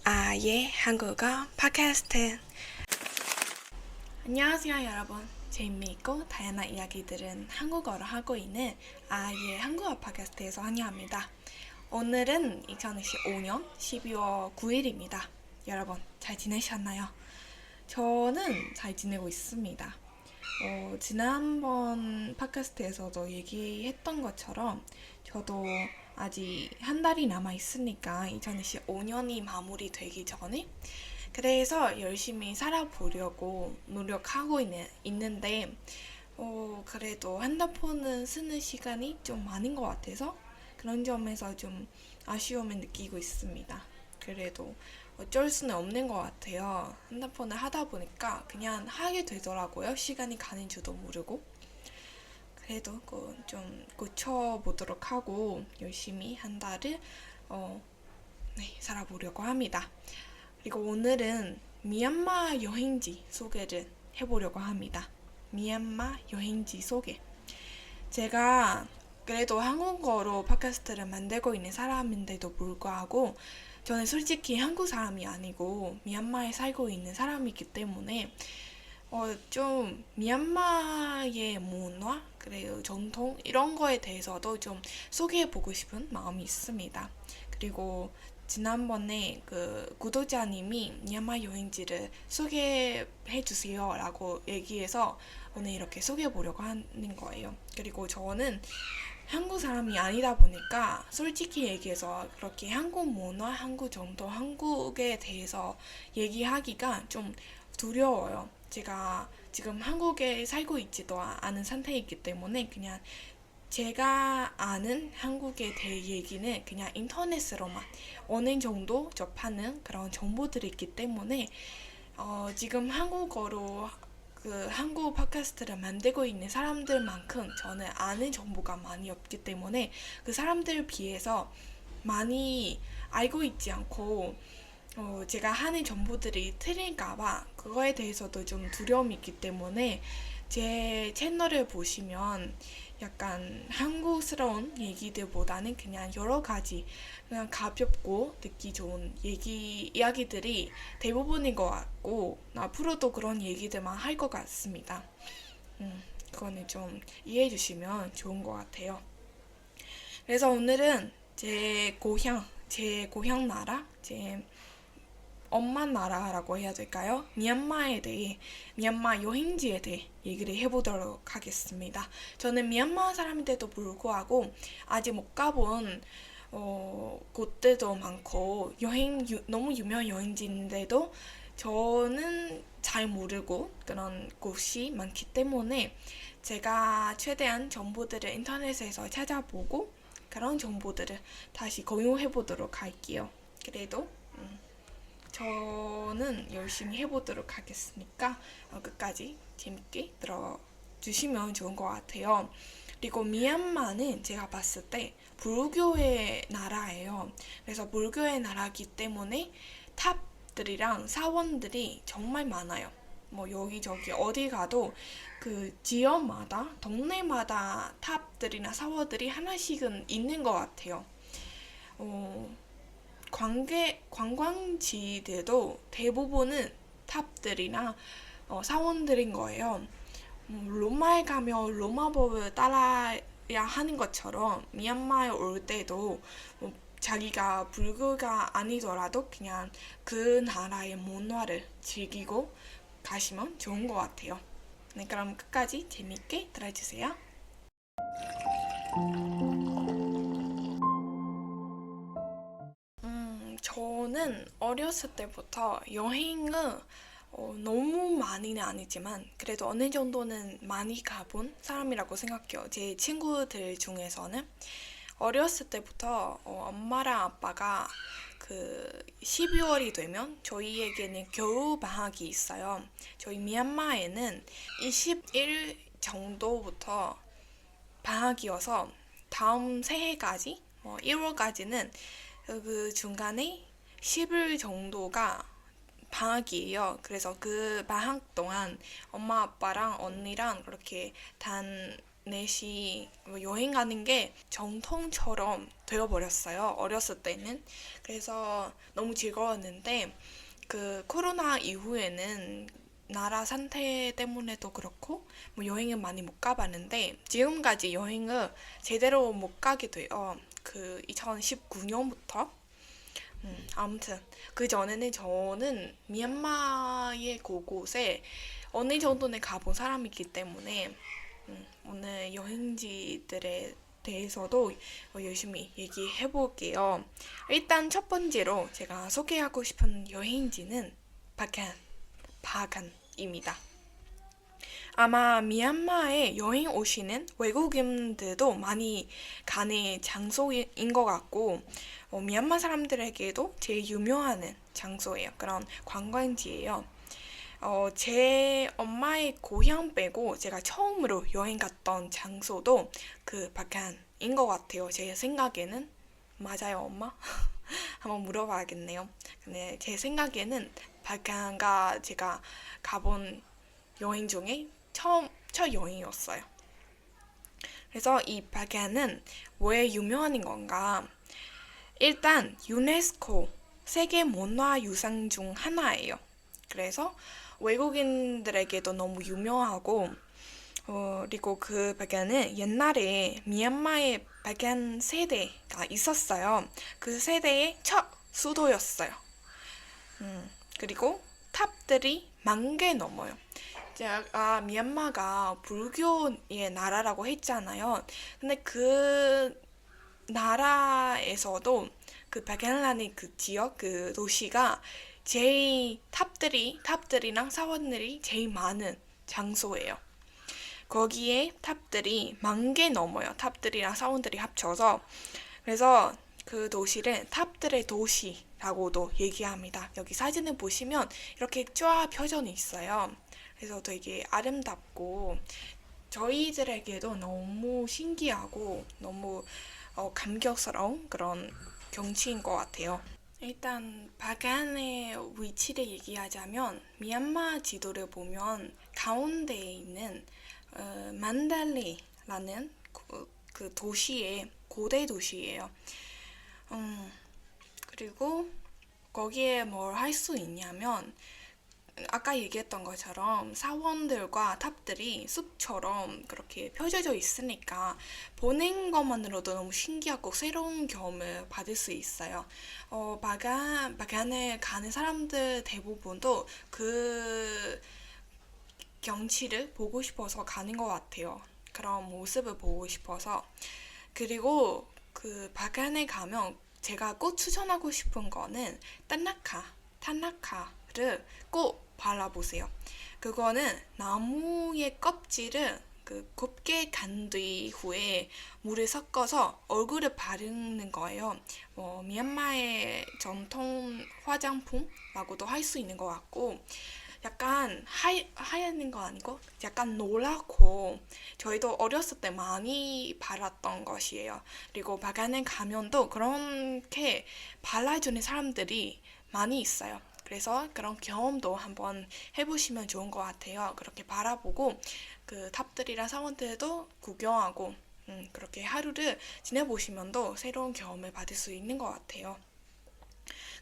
아예 한국어 팟캐스트. 안녕하세요 여러분. 재미있고 다양한 이야기들은 한국어로 하고 있는 아예 한국어 팟캐스트에서 환영합니다. 오늘은 2025년 12월 9일입니다. 여러분 잘 지내셨나요? 저는 잘 지내고 있습니다. 지난번 팟캐스트에서도 얘기했던 것처럼 저도 아직 한 달이 남아 있으니까 2025년이 마무리되기 전에 그래서 열심히 살아보려고 노력하고 있는데 그래도 핸드폰은 쓰는 시간이 좀 많은 것 같아서 그런 점에서 좀 아쉬움을 느끼고 있습니다. 그래도 어쩔 수는 없는 것 같아요. 핸드폰을 하다 보니까 그냥 하게 되더라고요. 시간이 가는 줄도 모르고. 그래도 좀 고쳐보도록 하고 열심히 한 달을 살아보려고 합니다. 그리고 오늘은 미얀마 여행지 소개를 해보려고 합니다. 미얀마 여행지 소개. 제가 그래도 한국어로 팟캐스트를 만들고 있는 사람인데도 불구하고 저는 솔직히 한국 사람이 아니고 미얀마에 살고 있는 사람이기 때문에 좀 미얀마의 문화, 그리고 전통 이런 거에 대해서도 좀 소개해보고 싶은 마음이 있습니다. 그리고 지난번에 그 구독자님이 미얀마 여행지를 소개해 주세요라고 얘기해서 오늘 이렇게 소개해 보려고 하는 거예요. 그리고 저는 한국 사람이 아니다 보니까 솔직히 얘기해서 그렇게 한국 문화, 한국 전통, 한국에 대해서 얘기하기가 좀 두려워요. 제가 지금 한국에 살고 있지도 않은 상태이기 때문에 그냥 제가 아는 한국에 대해 얘기는 그냥 인터넷으로만 어느 정도 접하는 그런 정보들이 있기 때문에 지금 한국어로 그 한국 팟캐스트를 만들고 있는 사람들만큼 저는 아는 정보가 많이 없기 때문에 그 사람들 비해서 많이 알고 있지 않고 제가 하는 정보들이 틀릴까봐 그거에 대해서도 좀 두려움이 있기 때문에 제 채널을 보시면 약간 한국스러운 얘기들보다는 그냥 여러 가지 그냥 가볍고 듣기 좋은 이야기들이 대부분인 것 같고 앞으로도 그런 얘기들만 할 것 같습니다. 그거는 좀 이해해 주시면 좋은 것 같아요. 그래서 오늘은 제 고향 나라, 제 엄마 나라라고 해야 될까요? 미얀마 여행지에 대해 얘기를 해보도록 하겠습니다. 저는 미얀마 사람인데도 불구하고 아직 못 가본 곳들도 많고 너무 유명한 여행지인데도 저는 잘 모르고 그런 곳이 많기 때문에 제가 최대한 정보들을 인터넷에서 찾아보고 그런 정보들을 다시 공유해 보도록 할게요. 그래도 저는 열심히 해보도록 하겠으니까 끝까지 재밌게 들어주시면 좋은 것 같아요. 그리고 미얀마는 제가 봤을 때 불교의 나라예요. 그래서 불교의 나라이기 때문에 탑들이랑 사원들이 정말 많아요. 뭐 여기저기 어디 가도 그 지역마다 동네마다 탑들이나 사원들이 하나씩은 있는 것 같아요. 어, 관광지들도 대부분은 탑들이나 사원들인 거예요. 로마에 가면 로마법을 따라야 하는 것처럼 미얀마에 올 때도 자기가 불교가 아니더라도 그냥 그 나라의 문화를 즐기고 가시면 좋은 것 같아요. 네, 그럼 끝까지 재밌게 들어주세요. 저는 어렸을 때부터 여행을 너무 많이는 아니지만 그래도 어느 정도는 많이 가본 사람이라고 생각해요. 제 친구들 중에서는 어렸을 때부터 엄마랑 아빠가 그 12월이 되면 저희에게는 겨울 방학이 있어요. 저희 미얀마에는 20일 정도부터 방학이어서 다음 새해까지 1월까지는 그 중간에 10일 정도가 방학이에요. 그래서 그 방학 동안 엄마 아빠랑 언니랑 그렇게 단 넷이 여행 가는 게 정통처럼 되어버렸어요. 어렸을 때는. 그래서 너무 즐거웠는데 그 코로나 이후에는 나라 상태 때문에도 그렇고 뭐 여행은 많이 못 가봤는데 지금까지 여행을 제대로 못 가게 돼요. 그 2019년부터. 아무튼 그 전에는 저는 미얀마의 곳곳에 어느 정도는 가본 사람이기 때문에 오늘 여행지들에 대해서도 열심히 얘기해 볼게요. 일단 첫 번째로 제가 소개하고 싶은 여행지는 바간입니다. 아마 미얀마에 여행 오시는 외국인들도 많이 가는 장소인 것 같고, 미얀마 사람들에게도 제일 유명한 장소예요. 그런 관광지예요. 제 엄마의 고향 빼고 제가 처음으로 여행 갔던 장소도 그 바칸인 것 같아요. 제 생각에는. 맞아요, 엄마? 한번 물어봐야겠네요. 근데 제 생각에는 바칸가 제가 가본 여행 중에 첫 여행이었어요. 그래서 이 바칸은 왜 유명한 건가? 일단 유네스코 세계문화유산 중 하나예요. 그래서 외국인들에게도 너무 유명하고 그리고 그 바간은 옛날에 미얀마의 바간 세대가 있었어요. 그 세대의 첫 수도였어요. 그리고 탑들이 10,000개 넘어요. 제가 미얀마가 불교의 나라라고 했잖아요. 근데 그 나라에서도 그 바간라는 그 지역, 그 도시가 제일 탑들이랑 사원들이 제일 많은 장소예요. 거기에 탑들이 10,000개 넘어요. 탑들이랑 사원들이 합쳐서. 그래서 그 도시를 탑들의 도시라고도 얘기합니다. 여기 사진을 보시면 이렇게 쫙 펴져 있어요. 그래서 되게 아름답고 저희들에게도 너무 신기하고 너무 감격스러운 그런 경치인 것 같아요. 일단 바간의 위치를 얘기하자면 미얀마 지도를 보면 가운데에 있는 만달리라는 그 도시의 고대 도시예요. 그리고 거기에 뭘 할 수 있냐면 아까 얘기했던 것처럼 사원들과 탑들이 숲처럼 그렇게 펼쳐져 있으니까 보는 것만으로도 너무 신기하고 새로운 경험을 받을 수 있어요. 바간에 가는 사람들 대부분도 그 경치를 보고 싶어서 가는 것 같아요. 그런 모습을 보고 싶어서. 그리고 그 바간에 가면 제가 꼭 추천하고 싶은 거는 타나카를 꼭 발라보세요. 그거는 나무의 껍질을 그 곱게 간 뒤후에 물에 섞어서 얼굴에 바르는 거예요. 미얀마의 전통 화장품라고도 할 수 있는 것 같고 약간 하얀 거 아니고 약간 노랗고 저희도 어렸을 때 많이 발랐던 것이에요. 그리고 바간에 가면도 그렇게 발라주는 사람들이 많이 있어요. 그래서 그런 경험도 한번 해보시면 좋은 것 같아요. 그렇게 바라보고 그 탑들이랑 사원들도 구경하고 그렇게 하루를 지내보시면도 새로운 경험을 받을 수 있는 것 같아요.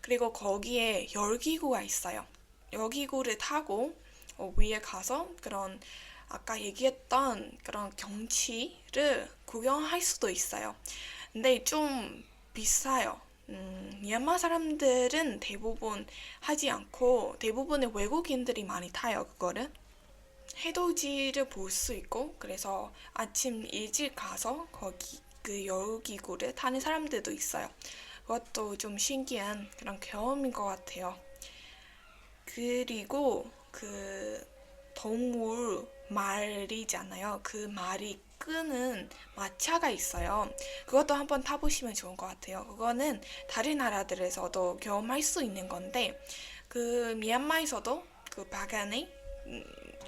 그리고 거기에 열기구가 있어요. 열기구를 타고 위에 가서 그런 아까 얘기했던 그런 경치를 구경할 수도 있어요. 근데 좀 비싸요. 미얀마 사람들은 대부분 하지 않고 대부분의 외국인들이 많이 타요, 그거를. 해돋이를 볼 수 있고 그래서 아침 일찍 가서 거기 그 열기구를 타는 사람들도 있어요. 그것도 좀 신기한 그런 경험인 것 같아요. 그리고 그 동물 말이잖아요. 그 말이 끄는 마차가 있어요. 그것도 한번 타보시면 좋은 것 같아요. 그거는 다른 나라들에서도 경험할 수 있는 건데 그 미얀마에서도 그 바간에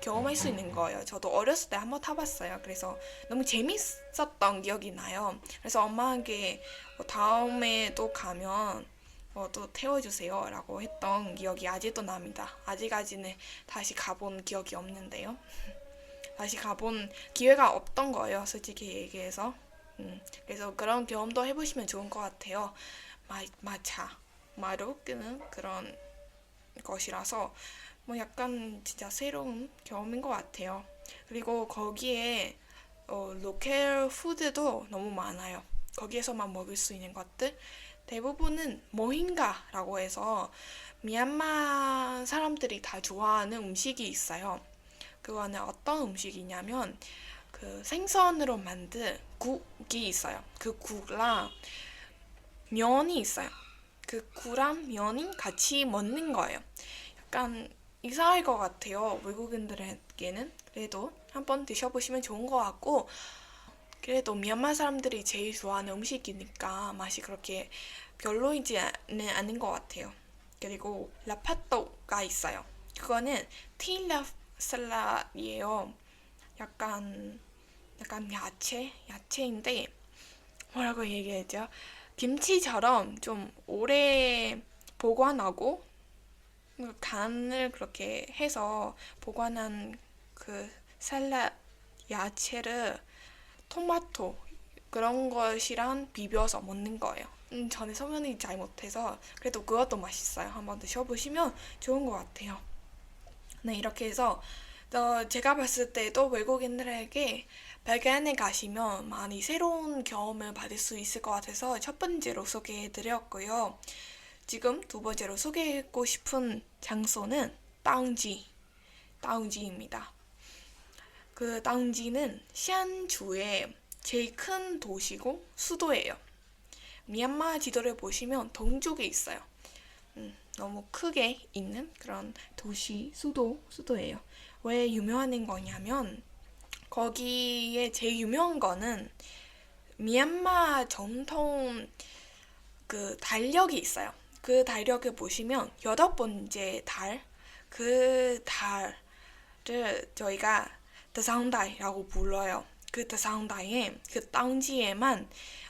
경험할 수 있는 거예요. 저도 어렸을 때 한번 타봤어요. 그래서 너무 재밌었던 기억이 나요. 그래서 엄마에게 다음에 또 가면 또 태워주세요 라고 했던 기억이 아직도 납니다. 아직까지는 다시 가본 기억이 없는데요. 다시 가본 기회가 없던 거예요. 솔직히 얘기해서. 그래서 그런 경험도 해보시면 좋은 것 같아요. 마차, 마루 끄는 그런 것이라서 뭐 약간 진짜 새로운 경험인 것 같아요. 그리고 거기에 로컬 푸드도 너무 많아요. 거기에서만 먹을 수 있는 것들 대부분은 모힌가라고 해서 미얀마 사람들이 다 좋아하는 음식이 있어요. 그거는 어떤 음식이냐면 그 생선으로 만든 국이 있어요. 그 국랑 면이 있어요. 그 국랑 면이 같이 먹는 거예요. 약간 이상할 것 같아요. 외국인들에게는. 그래도 한번 드셔보시면 좋은 것 같고, 그래도 미얀마 사람들이 제일 좋아하는 음식이니까 맛이 그렇게 별로이지는 않은 것 같아요. 그리고 라파또가 있어요. 그거는 티라 샐러드예요. 약간 야채인데 뭐라고 얘기했죠? 김치처럼 좀 오래 보관하고 간을 그렇게 해서 보관한 그 샐러드 야채를 토마토 그런 것이랑 비벼서 먹는 거예요. 저는 설명이 잘 못해서 그래도 그것도 맛있어요. 한번 드셔보시면 좋은 것 같아요. 네, 이렇게 해서 제가 봤을 때도 외국인들에게 발간에 가시면 많이 새로운 경험을 받을 수 있을 것 같아서 첫 번째로 소개해드렸고요. 지금 두 번째로 소개하고 싶은 장소는 다운지입니다. 그 다운지는 시안주의 제일 큰 도시고 수도예요. 미얀마 지도를 보시면 동쪽에 있어요. 너무 크게 있는 그런 도시, 수도예요. 왜 유명한 거냐면 거기에 제일 유명한 거는 미얀마 전통 그 달력이 있어요. 그 달력을 보시면 8번째 달, 그 달을 저희가 드상달이라고 불러요. 그 드상달에 그 땅지에만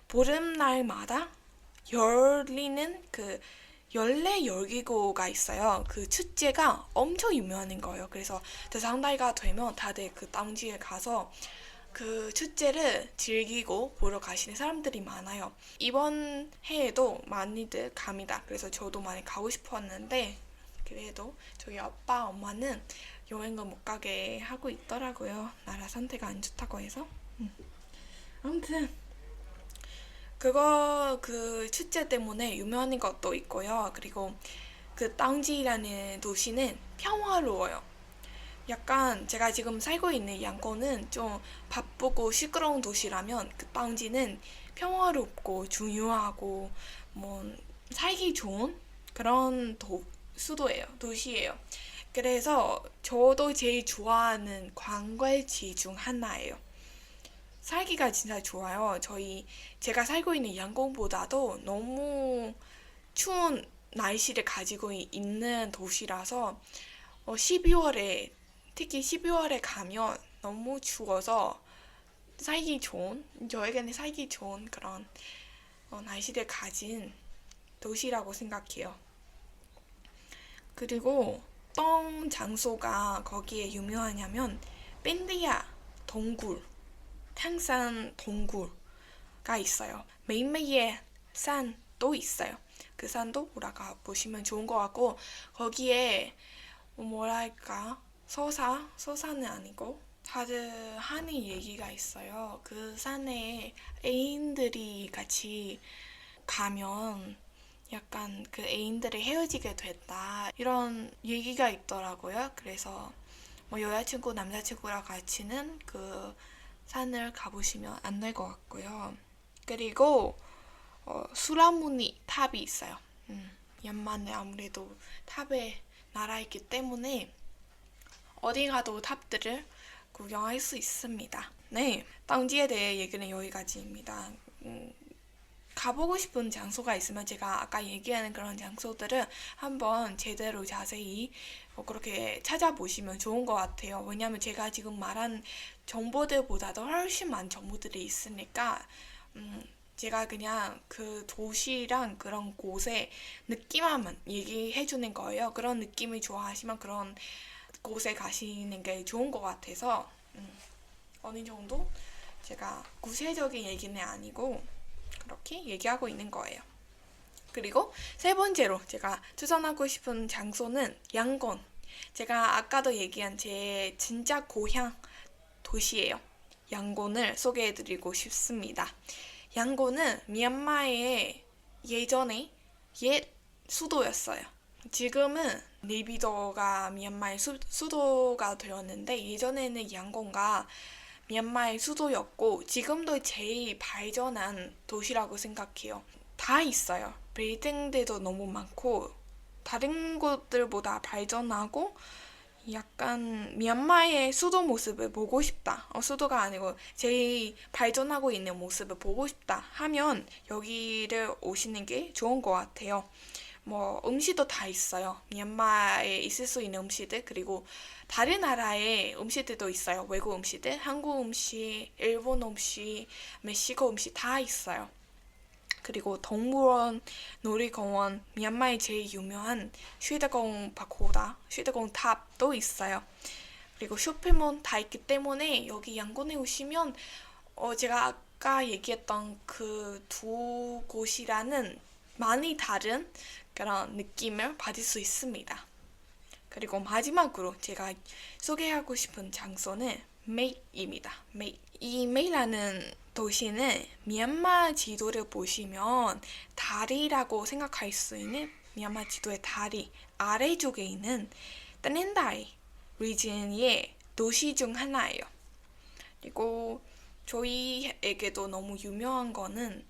보름날마다 열리는 그 연례 열기구가 있어요. 그 축제가 엄청 유명한 거예요. 그래서 드상달가 되면 다들 그 땅지에 가서 그 축제를 즐기고 보러 가시는 사람들이 많아요. 이번 해에도 많이들 갑니다. 그래서 저도 많이 가고 싶었는데 그래도 저희 아빠 엄마는 여행을 못 가게 하고 있더라고요. 나라 상태가 안 좋다고 해서. 아무튼 그 축제 때문에 유명한 것도 있고요. 그리고 그 땅지라는 도시는 평화로워요. 약간 제가 지금 살고 있는 양곤은 좀 바쁘고 시끄러운 도시라면 그 땅지는 평화롭고 중요하고 뭐 살기 좋은 그런 도시예요. 그래서 저도 제일 좋아하는 관광지 중 하나예요. 살기가 진짜 좋아요. 제가 살고 있는 양곤보다도 너무 추운 날씨를 가지고 있는 도시라서 12월에 특히 12월에 가면 너무 추워서 저에게는 살기 좋은 그런 날씨를 가진 도시라고 생각해요. 그리고 어떤 장소가 거기에 유명하냐면 밴드야 동굴, 탕산 동굴가 있어요. 메인메이에 산도 있어요. 그 산도 올라가 보시면 좋은 것 같고 거기에 뭐랄까 서사는 아니고 다들 하는 얘기가 있어요. 그 산에 애인들이 같이 가면 약간 그 애인들이 헤어지게 됐다 이런 얘기가 있더라고요. 그래서 뭐 여자친구 남자친구랑 같이는 그 산을 가보시면 안 될 것 같고요. 그리고 수라무니 탑이 있어요. 미얀마는 아무래도 탑의 나라이기 때문에 어디 가도 탑들을 구경할 수 있습니다. 네, 땅지에 대해 얘기는 여기까지입니다. 가보고 싶은 장소가 있으면 제가 아까 얘기하는 그런 장소들을 한번 제대로 자세히 그렇게 찾아보시면 좋은 것 같아요. 왜냐면 제가 지금 말한 정보들보다도 훨씬 많은 정보들이 있으니까 제가 그냥 그 도시랑 그런 곳의 느낌만 얘기해 주는 거예요. 그런 느낌을 좋아하시면 그런 곳에 가시는 게 좋은 것 같아서 어느 정도 제가 구체적인 얘기는 아니고 그렇게 얘기하고 있는 거예요. 그리고 세 번째로 제가 추천하고 싶은 장소는 양곤. 제가 아까도 얘기한 제 진짜 고향 도시예요. 양곤을 소개해드리고 싶습니다. 양곤은 미얀마의 예전에 옛 수도였어요. 지금은 네비도가 미얀마의 수도가 되었는데 예전에는 양곤가 미얀마의 수도였고 지금도 제일 발전한 도시라고 생각해요. 다 있어요. 빌딩들도 너무 많고 다른 곳들보다 발전하고 약간 미얀마의 수도 모습을 보고 싶다. 수도가 아니고 제일 발전하고 있는 모습을 보고 싶다 하면 여기를 오시는 게 좋은 것 같아요. 뭐 음식도 다 있어요. 미얀마에 있을 수 있는 음식들 그리고 다른 나라의 음식들도 있어요. 외국 음식들, 한국 음식, 일본 음식, 멕시코 음식 다 있어요. 그리고 동물원, 놀이공원, 미얀마의 제일 유명한 슈이드공 바코다, 슈이드공 탑도 있어요. 그리고 쇼핑몰 다 있기 때문에 여기 양곤에 오시면 제가 아까 얘기했던 그 두 곳이라는 많이 다른 그런 느낌을 받을 수 있습니다. 그리고 마지막으로 제가 소개하고 싶은 장소는 메이입니다. 메이. 이 메이라는 도시는 미얀마 지도를 보시면 다리라고 생각할 수 있는 미얀마 지도의 다리 아래쪽에 있는 따넨다이 리진의 도시 중 하나예요. 그리고 저희에게도 너무 유명한 거는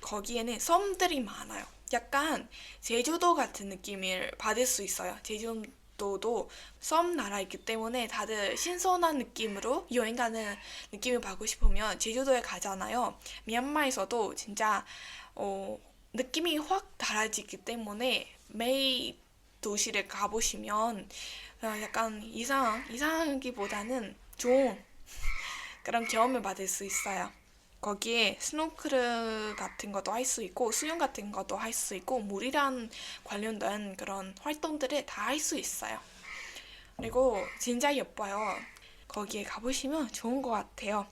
거기에는 섬들이 많아요. 약간 제주도 같은 느낌을 받을 수 있어요. 제주도도 섬 나라이기 때문에 다들 신선한 느낌으로 여행 가는 느낌을 받고 싶으면 제주도에 가잖아요. 미얀마에서도 진짜 느낌이 확 달라지기 때문에 매일 도시를 가보시면 약간 이상하기보다는 좋은 그런 경험을 받을 수 있어요. 거기에 스노클 같은 것도 할 수 있고 수영 같은 것도 할 수 있고 물이랑 관련된 그런 활동들을 다 할 수 있어요. 그리고 진짜 예뻐요. 거기에 가보시면 좋은 것 같아요.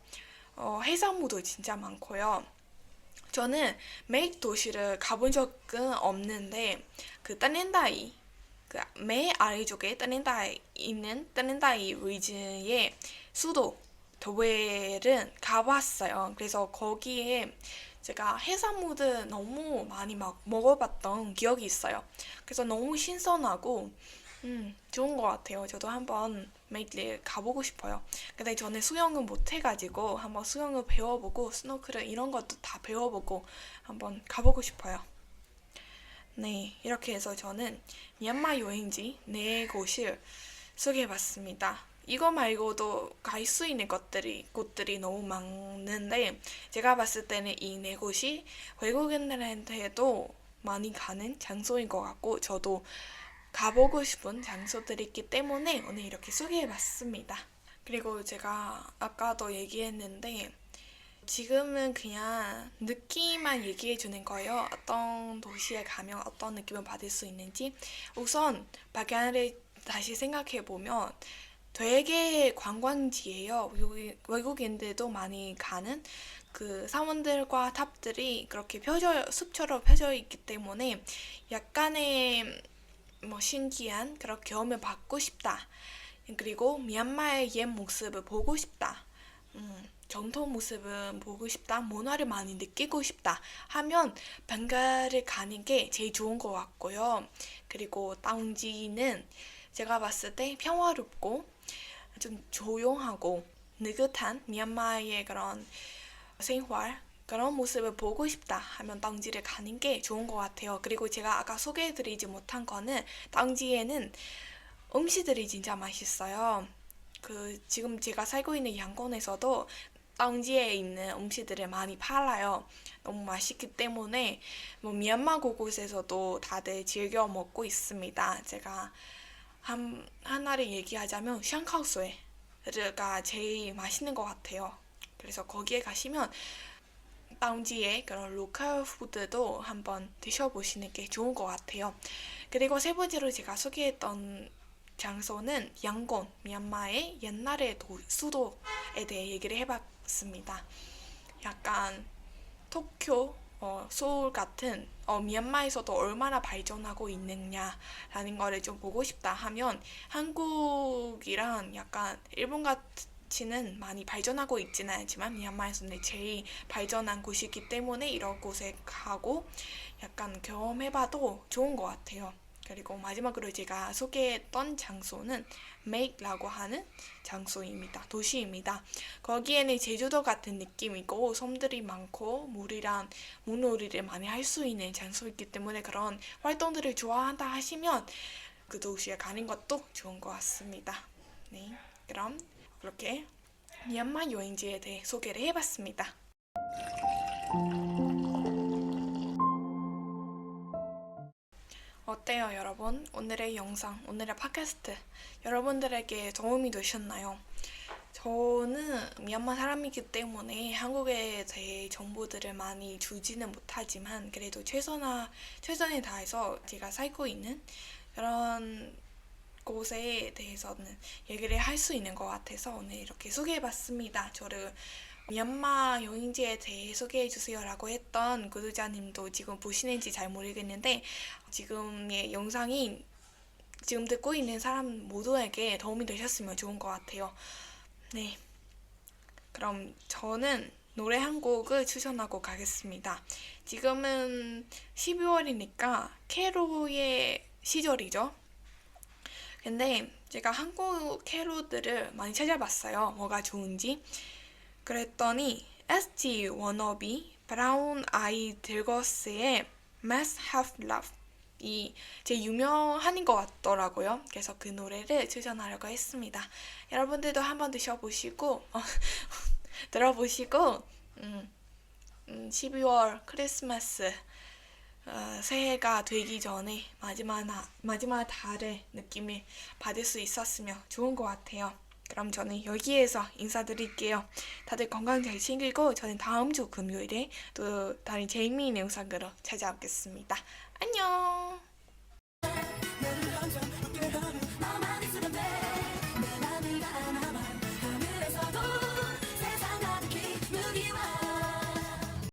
해산물도 진짜 많고요. 저는 메이크 도시를 가본 적은 없는데 그 따넨다이 매 아래쪽에 따넨다이 있는 따넨다이 리지의 수도 도벨은 가봤어요. 그래서 거기에 제가 해산물을 너무 많이 막 먹어봤던 기억이 있어요. 그래서 너무 신선하고 좋은 것 같아요. 저도 한번 메이크를 가보고 싶어요. 근데 저는 수영은 못 해가지고 한번 수영을 배워보고 스노클을 이런 것도 다 배워보고 한번 가보고 싶어요. 네, 이렇게 해서 저는 미얀마 여행지 4곳을 소개해봤습니다. 이거 말고도 갈 수 있는 곳들이 너무 많은데 제가 봤을 때는 이 4곳이 외국인들한테도 많이 가는 장소인 것 같고 저도 가보고 싶은 장소들이 있기 때문에 오늘 이렇게 소개해봤습니다. 그리고 제가 아까도 얘기했는데 지금은 그냥 느낌만 얘기해주는 거예요. 어떤 도시에 가면 어떤 느낌을 받을 수 있는지. 우선 박양을 다시 생각해보면 되게 관광지예요. 외국인들도 많이 가는 그 사원들과 탑들이 그렇게 숲처럼 펴져 있기 때문에 약간의 뭐 신기한 그런 경험을 받고 싶다. 그리고 미얀마의 옛 모습을 보고 싶다. 전통 모습을 보고 싶다, 문화를 많이 느끼고 싶다 하면 방가를 가는 게 제일 좋은 것 같고요. 그리고 다운지는 제가 봤을 때 평화롭고 좀 조용하고 느긋한 미얀마의 그런 생활 그런 모습을 보고 싶다 하면 다운지를 가는 게 좋은 것 같아요. 그리고 제가 아까 소개해드리지 못한 거는 다운지에는 음식들이 진짜 맛있어요. 지금 제가 살고 있는 양곤에서도 다운지에 있는 음식들을 많이 팔아요. 너무 맛있기 때문에 뭐 미얀마 곳곳에서도 다들 즐겨 먹고 있습니다. 제가 하나를 얘기하자면 샹카오스웨가 제일 맛있는 것 같아요. 그래서 거기에 가시면 다운지의 그런 로컬 푸드도 한번 드셔보시는 게 좋은 것 같아요. 그리고 세 번째로 제가 소개했던 장소는 양곤, 미얀마의 옛날의 수도에 대해 얘기를 해봤습니다. 약간 도쿄, 서울 같은 미얀마에서도 얼마나 발전하고 있느냐라는 거를 좀 보고 싶다 하면 한국이랑 약간 일본 같이는 많이 발전하고 있지는 않지만 미얀마에서는 제일 발전한 곳이기 때문에 이런 곳에 가고 약간 경험해봐도 좋은 것 같아요. 그리고 마지막으로 제가 소개했던 장소는 메이크라고 하는 장소입니다. 도시입니다. 거기에는 제주도 같은 느낌이고 섬들이 많고 물놀이를 많이 할 수 있는 장소이기 때문에 그런 활동들을 좋아한다 하시면 그 도시에 가는 것도 좋은 것 같습니다. 네, 그럼 이렇게 미얀마 여행지에 대해 소개를 해봤습니다. 어때요, 여러분? 오늘의 영상, 오늘의 팟캐스트 여러분들에게 도움이 되셨나요? 저는 미얀마 사람이기 때문에 한국에 대해 정보들을 많이 주지는 못하지만 그래도 최선을 다해서 제가 살고 있는 그런 곳에 대해서는 얘기를 할 수 있는 것 같아서 오늘 이렇게 소개해봤습니다. 저를 미얀마 여행지에 대해 소개해주세요 라고 했던 구독자님도 지금 보시는지 잘 모르겠는데 지금의 영상이 지금 듣고 있는 사람 모두에게 도움이 되셨으면 좋은 것 같아요. 네, 그럼 저는 노래 한 곡을 추천하고 가겠습니다. 지금은 12월이니까 캐롤의 시절이죠. 근데 제가 한국 캐롤들을 많이 찾아봤어요. 뭐가 좋은지. 그랬더니 SG 워너비 브라운 아이드 걸스의 Must Have Love 이 제일 유명한 것 같더라고요. 그래서 그 노래를 추천하려고 했습니다. 여러분들도 한번 드셔보시고 들어보시고 12월 크리스마스 새해가 되기 전에 마지막 달의 느낌을 받을 수 있었으면 좋은 것 같아요. 그럼 저는 여기에서 인사드릴게요. 다들 건강 잘 챙기고 저는 다음 주 금요일에 또 다른 재미있는 영상으로 찾아오겠습니다. 안녕!